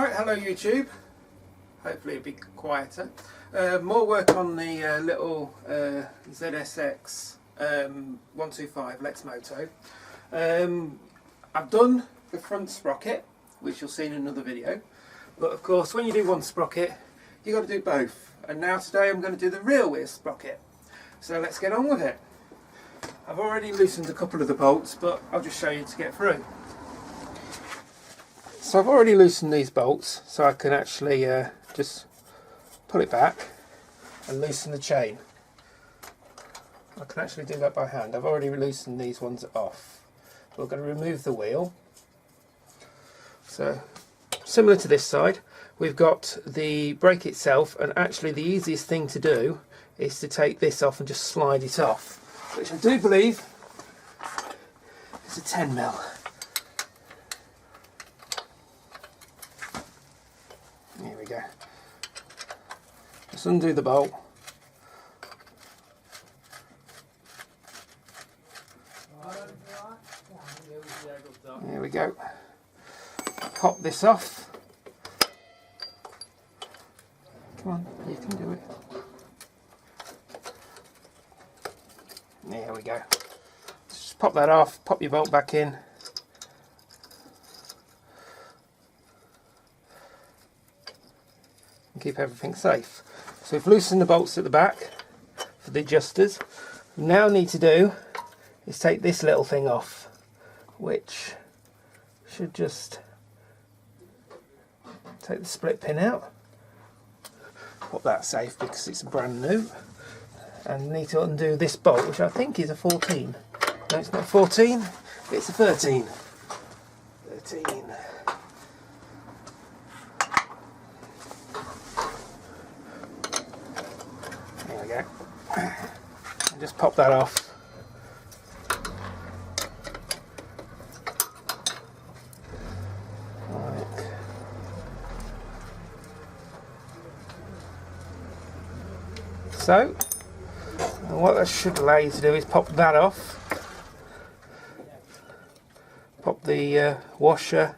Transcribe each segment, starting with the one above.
Right, hello YouTube. Hopefully it'll be quieter. More work on the little ZSX 125 Lexmoto. I've done the front sprocket, which you'll see in another video. But of course, when you do one sprocket, you've got to do both. And now today I'm going to do the rear wheel sprocket. So let's get on with it. I've already loosened a couple of the bolts, but I'll just show you to get through. So I've already loosened these bolts, so I can actually just pull it back and loosen the chain. I can actually do that by hand. I've already loosened these ones off. We're going to remove the wheel. So similar to this side, we've got the brake itself, and actually the easiest thing to do is to take this off and just slide it off, which I do believe is a 10mm. Here we go. Just undo the bolt. There we go. Pop this off. Come on, you can do it. There we go. Just pop that off, pop your bolt back in. And keep everything safe. So we've loosened the bolts at the back for the adjusters. What we now need to do is take this little thing off, which should just take the split pin out. Pop that safe because it's brand new. And need to undo this bolt, which I think is a 14. No, it's not 14, it's a 13. 13. There we go. And just pop that off. So, what that should allow you to do is pop that off, pop the washer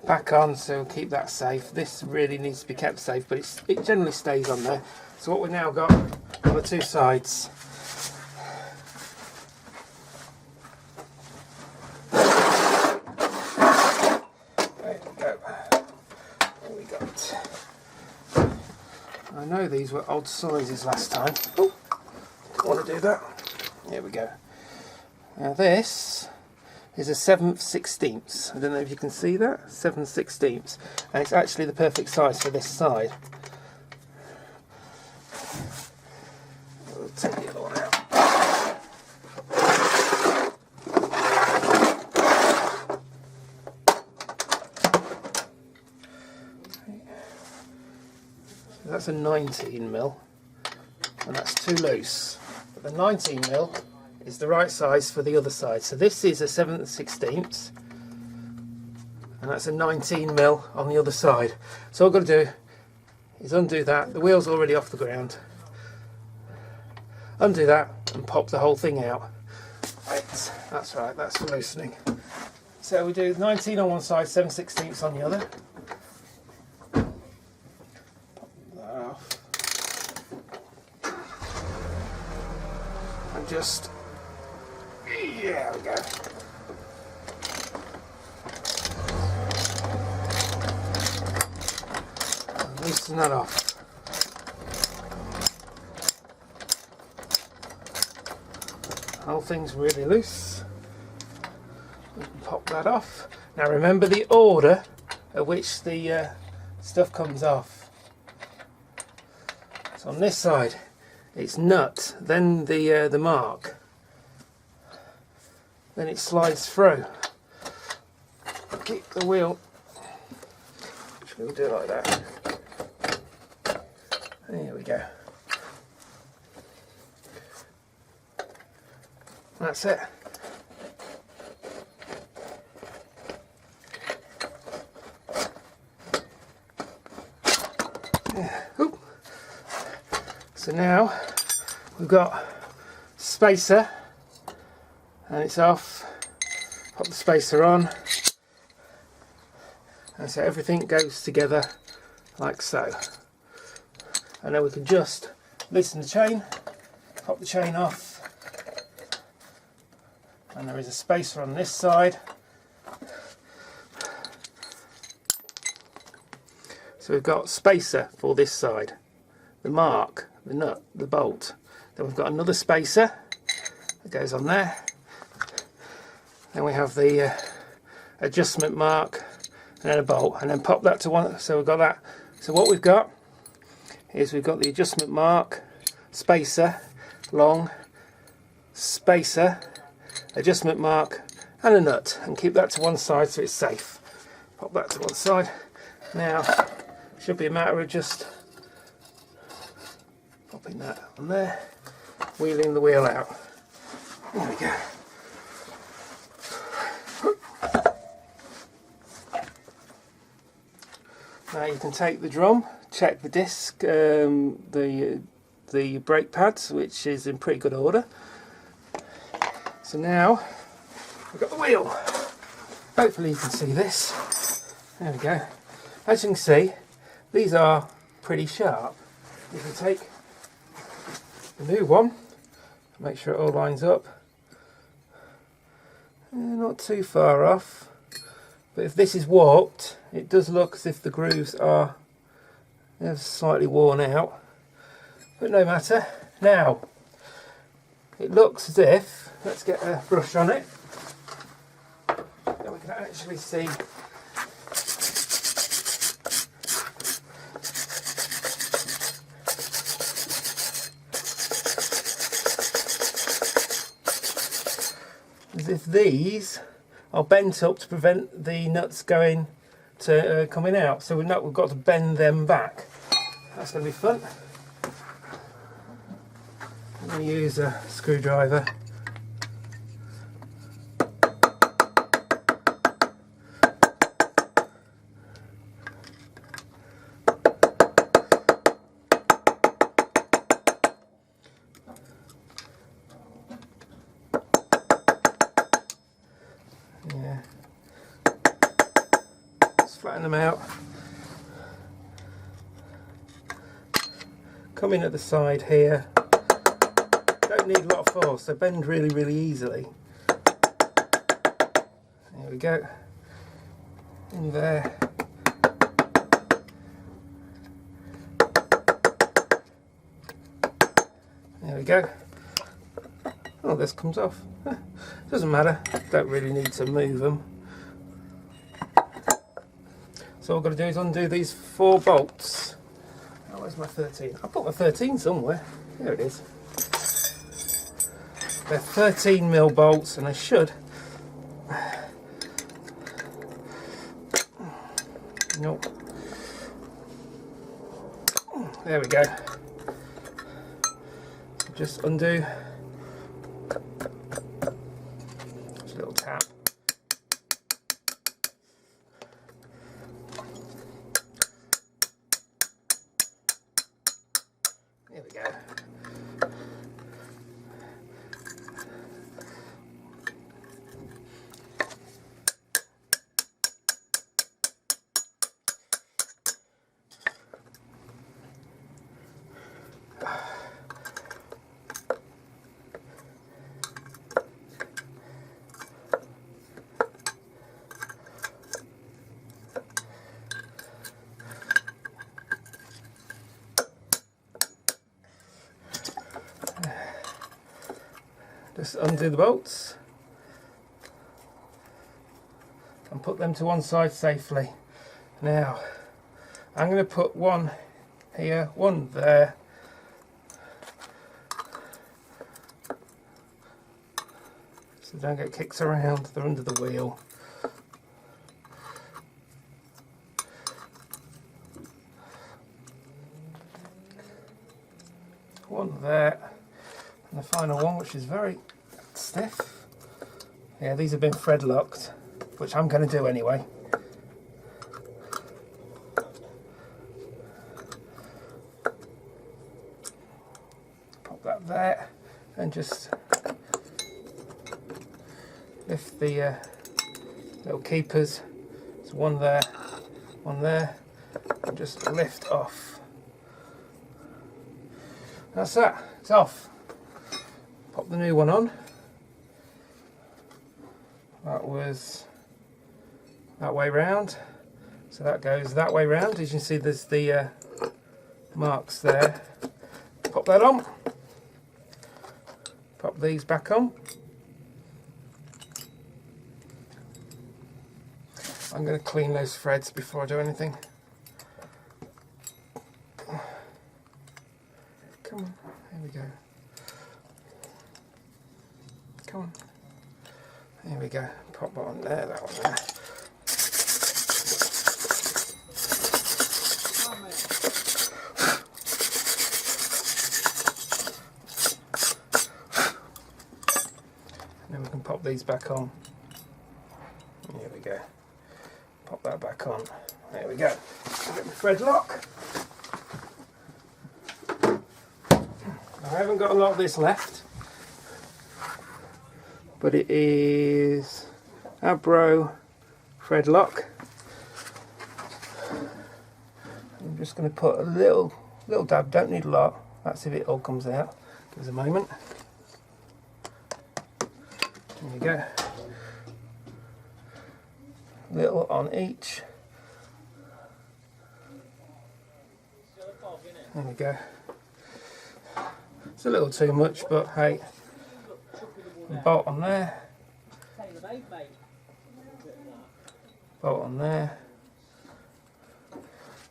back on, so keep that safe. This really needs to be kept safe, but it generally stays on there. So what we've now got on the two sides, there we go. There we got. I know these were odd sizes last time. Oh, don't want to do that. There we go. Now this is a 7/16. I don't know if you can see that. 7/16. And it's actually the perfect size for this side. We'll take the other one out. That's a 19mm, and that's too loose. But the 19mm is the right size for the other side. So this is a 7/16, and that's a 19mm on the other side. So all I've got to do is undo that. The wheel's already off the ground. Undo that and pop the whole thing out. Right, that's right, that's for loosening. So we do 19 on one side, 7/16 on the other. Just, yeah, there we go. And loosen that off. The whole thing's really loose. We can pop that off. Now remember the order at which the stuff comes off. So on this side, it's nut, then the mark, then it slides through. Keep the wheel. Actually, we'll do it like that. There we go. That's it. Yeah. Oop. So now we've got spacer, and it's off. Pop the spacer on, And so everything goes together like so. And then we can just loosen the chain, pop the chain off, and there is a spacer on this side. So we've got spacer for this side, the mark, the nut, the bolt. Then we've got another spacer that goes on there. Then we have the adjustment mark and then a bolt, and then pop that to one. So we've got that. So what we've got is we've got the adjustment mark, spacer, long, spacer, adjustment mark and a nut, and keep that to one side so it's safe. Pop that to one side. Now should be a matter of just popping that on there, wheeling the wheel out. There we go. Now you can take the drum, check the disc, the brake pads, which is in pretty good order. So now we've got the wheel. Hopefully you can see this. There we go. As you can see, these are pretty sharp. You can take the new one, make sure it all lines up. Not too far off. But if this is warped, it does look as if the grooves are slightly worn out. But no matter. Now, it looks as if, let's get a brush on it, then we can actually see as if these are bent up to prevent the nuts going to coming out. So we've got to bend them back. That's going to be fun. I'm going to use a screwdriver. Yeah. Let's flatten them out. Come in at the side here. Don't need a lot of force, they bend really easily. There we go. In there. There we go. Oh, this comes off. Doesn't matter, don't really need to move them. So all I've got to do is undo these 4 bolts. Oh, where's my 13? I put my 13 somewhere. There it is. They're 13mm bolts, and I should. Nope. There we go. Just undo. Just a little tap. There we go. Just undo the bolts and put them to one side safely. Now I'm going to put one here, one there, so they don't get kicked around, they're under the wheel. One there. And the final one, which is very stiff. Yeah, these have been thread locked, which I'm going to do anyway. Pop that there and just lift the little keepers. There's one there one there, and just lift off. That's that, it's off. Pop the new one on. That was that way round, so that goes that way round. As you can see, there's the marks there. Pop that on. Pop these back on. I'm going to clean those threads before I do anything. Come on, here we go. Come on. There we go. Pop that on there, that one there. And then we can pop these back on. There we go. Pop that back on. There we go. I'll get my thread lock. I haven't got a lot of this left, but it is Abro thread lock. I'm just going to put a little dab, don't need a lot. That's if it all comes out. Give us a moment. There you go. Little on each. There we go. It's a little too much, but hey, bolt on there, bolt on there,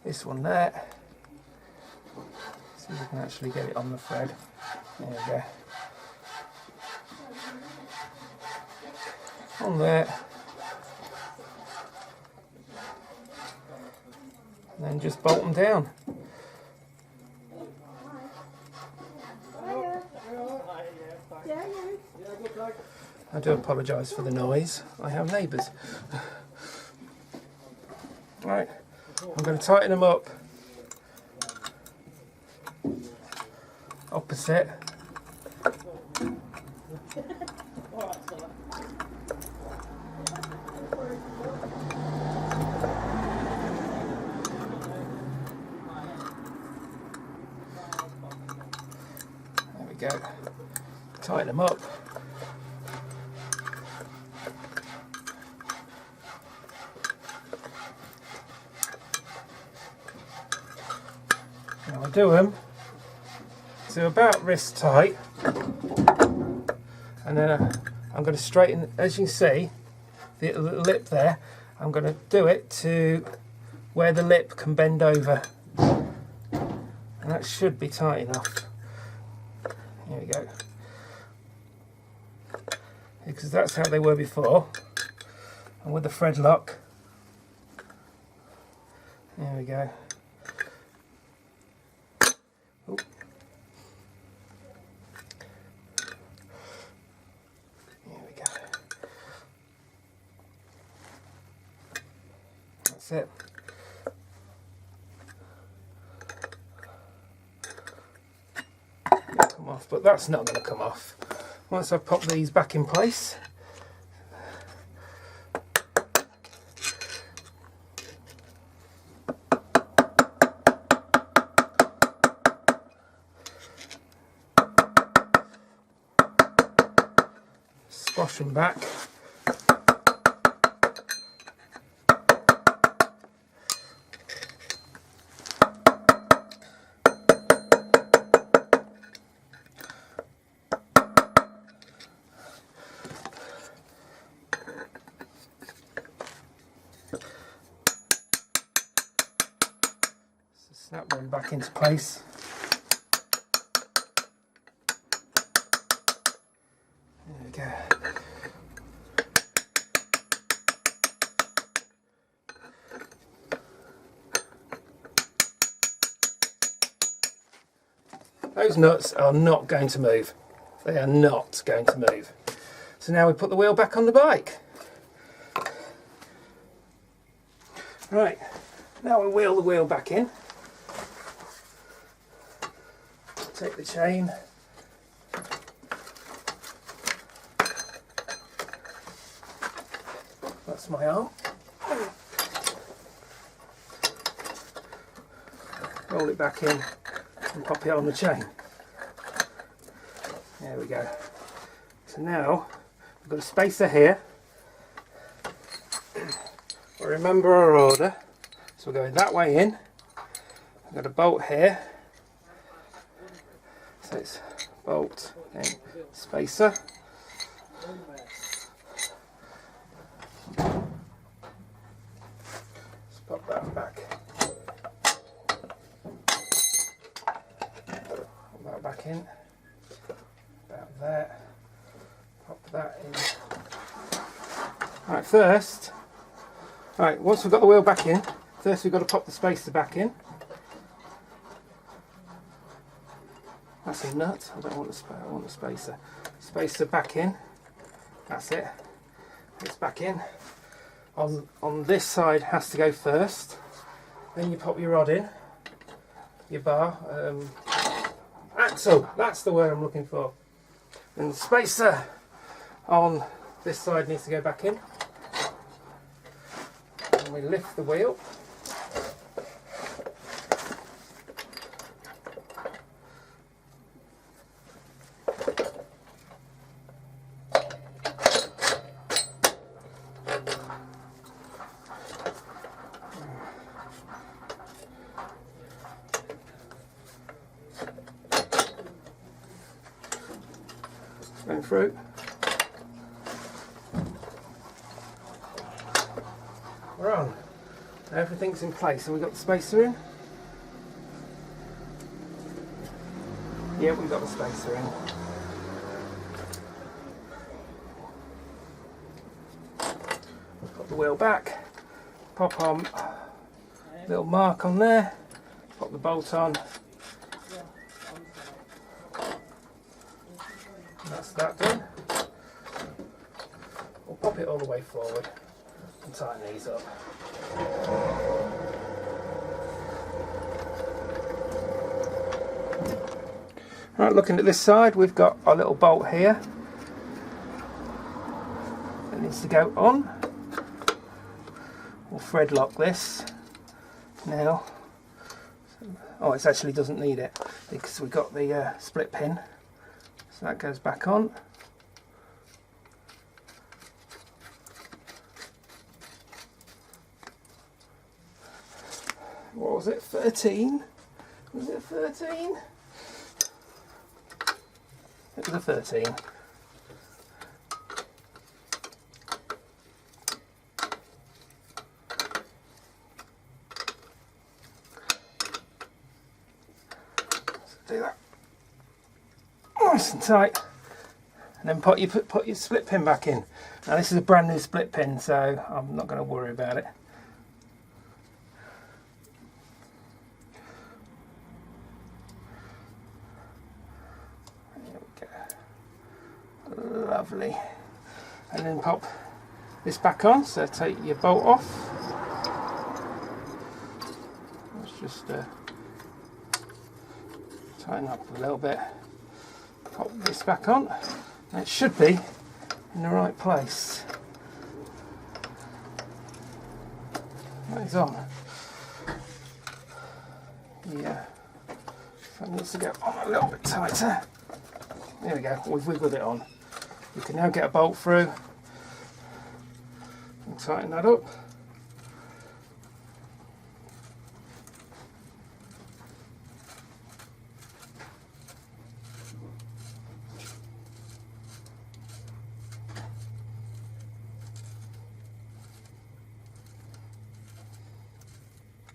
this one there. See if we can actually get it on the thread. There we go. On there. And then just bolt them down. I do apologise for the noise. I have neighbours. Right, I'm going to tighten them up opposite. There we go. Tighten them up. Now I do them to about wrist tight, and then I'm going to straighten, as you can see, the lip there, I'm going to do it to where the lip can bend over, and that should be tight enough. Here we go. Because that's how they were before, and with the thread lock, there we go. Ooh. There we go. That's it. It'll come off, but that's not going to come off. Once I pop these back in place, squash them back. Snap them back into place. There we go. Those nuts are not going to move. They are not going to move. So now we put the wheel back on the bike. Right, now we wheel the wheel back in. Take the chain. That's my arm. roll it back in and pop it on the chain. There we go. So now we've got a spacer here. We'll remember our order. So we're going that way in. I've got a bolt here. So it's bolt and spacer. Let's pop that back. Pop that back in. About there. Pop that in. Right, first. Right, once we've got the wheel back in, first we've got to pop the spacer back in. That's a nut. I don't want I want the spacer. Spacer back in. That's it. It's back in. On this side has to go first. Then you pop your rod in. Your bar. Axle. That's the word I'm looking for. And the spacer on this side needs to go back in. And we lift the wheel. Going through. We're on. Everything's in place. So we've got the spacer in. Yeah, we've got the spacer in. Put the wheel back. Pop on little mark on there. Pop the bolt on. That's that done. We'll pop it all the way forward and tighten these up. Right, looking at this side, we've got our little bolt here that needs to go on. We'll thread lock this now. Oh, it actually doesn't need it because we've got the split pin. So that goes back on. What was it, 13? Was it 13? It was a 13. So do that. Nice and tight, and then put your split pin back in. Now this is a brand new split pin, so I'm not going to worry about it. There we go. Lovely. And then pop this back on. So take your bolt off. Let's just tighten up a little bit. Pop this back on, and it should be in the right place. That is on. Yeah, so it needs to go on a little bit tighter. There we go, we've wiggled it on. You can now get a bolt through and tighten that up.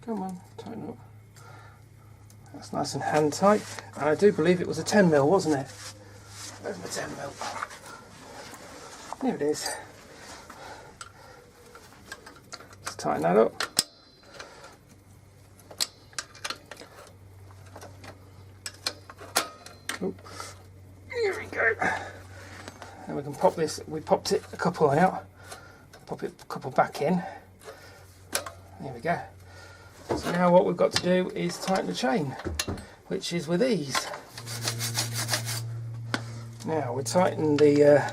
Come on, tighten up. That's nice and hand tight. And I do believe it was a 10mm, wasn't it? Where's my 10mm? There it is. Let's tighten that up. Oop. Here we go. And we can pop this. We popped it a couple out. Pop it a couple back in. There we go. So now what we've got to do is tighten the chain, which is with ease. Now we tighten the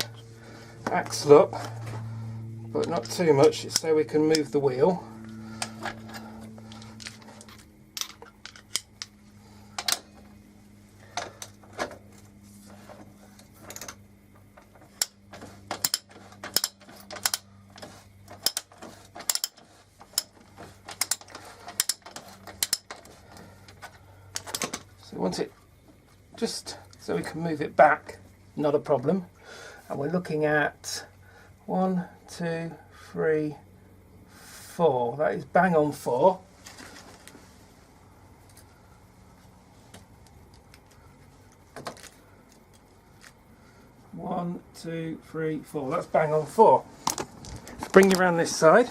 axle up, but not too much, so we can move the wheel. want it just so we can move it back, not a problem. And we're looking at 1, 2, 3, 4. That is bang on 4. One, 2, 3, 4. That's bang on 4. Bring you around this side.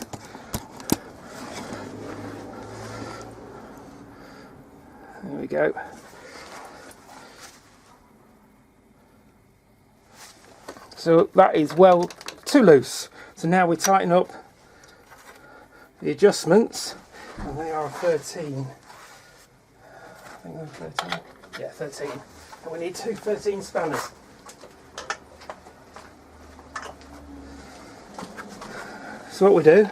There we go. So that is well too loose. So now we tighten up the adjustments, and they are 13. I think they're 13. Yeah, 13. And we need two 13 spanners. So what we do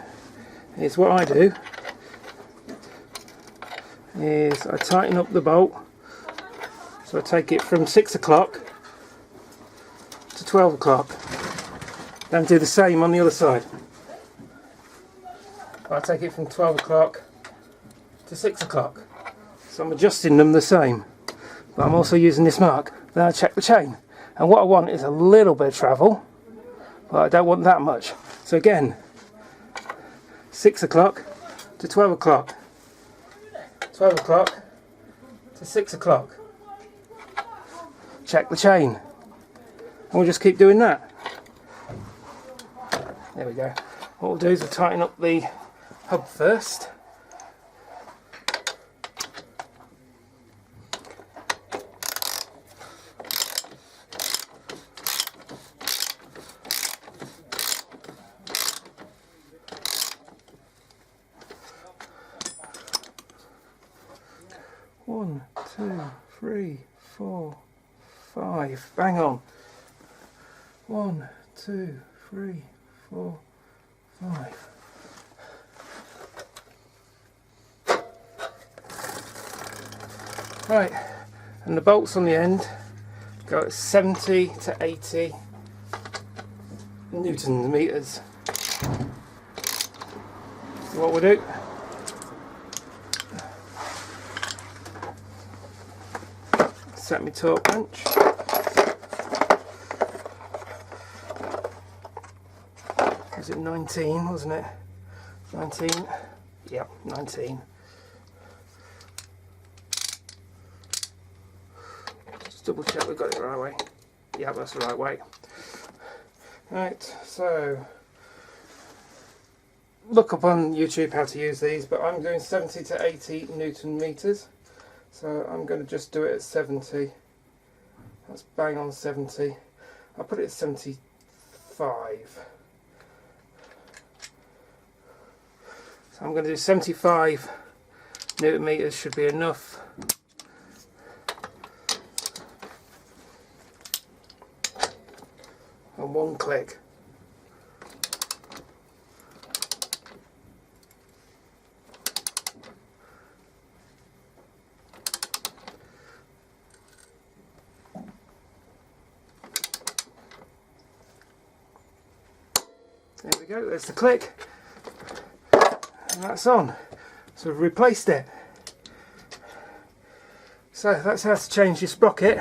is, what I do is I tighten up the bolt. So I take it from 6 o'clock to 12 o'clock. Then do the same on the other side. I take it from 12 o'clock to 6 o'clock. So I'm adjusting them the same. But I'm also using this mark. Then I check the chain. And what I want is a little bit of travel, but I don't want that much. So again, 6 o'clock to 12 o'clock. 12 o'clock to 6 o'clock. Check the chain. And we'll just keep doing that. There we go. What we'll do is we'll tighten up the hub first. One, 2, 3, 4, 5. Bang on. 1, 2, 3, 4, 5. Right, and the bolts on the end go at 70 to 80 Newton meters. So what we'll do, set my torque wrench. Was it 19, wasn't it? 19? Yep, 19. Just double check we've got it the right way. Yeah, that's the right way. Right, so look up on YouTube how to use these, but I'm doing 70 to 80 Newton meters. So I'm going to just do it at 70. That's bang on 70. I'll put it at 75. So I'm going to do 75 Newton meters, should be enough. And one click. There we go, there's the click, and that's on. So we've replaced it. So that's how to change your sprocket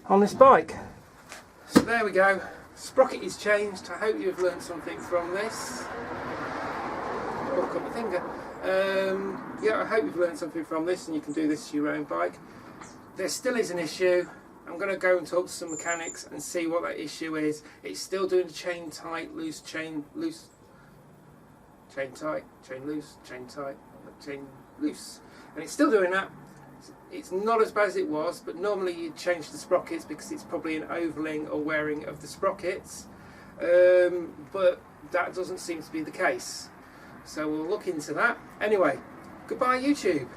on this bike. So there we go, sprocket is changed. I hope you've learned something from this. Oh, cut my finger. Yeah, I hope you've learned something from this and you can do this to your own bike. There still is an issue. I'm going to go and talk to some mechanics and see what that issue is. It's still doing the chain tight, loose, chain loose, chain tight, chain loose, chain tight, chain loose. And it's still doing that. It's not as bad as it was, but normally you change the sprockets because it's probably an ovaling or wearing of the sprockets. But that doesn't seem to be the case. So we'll look into that. Anyway, goodbye YouTube.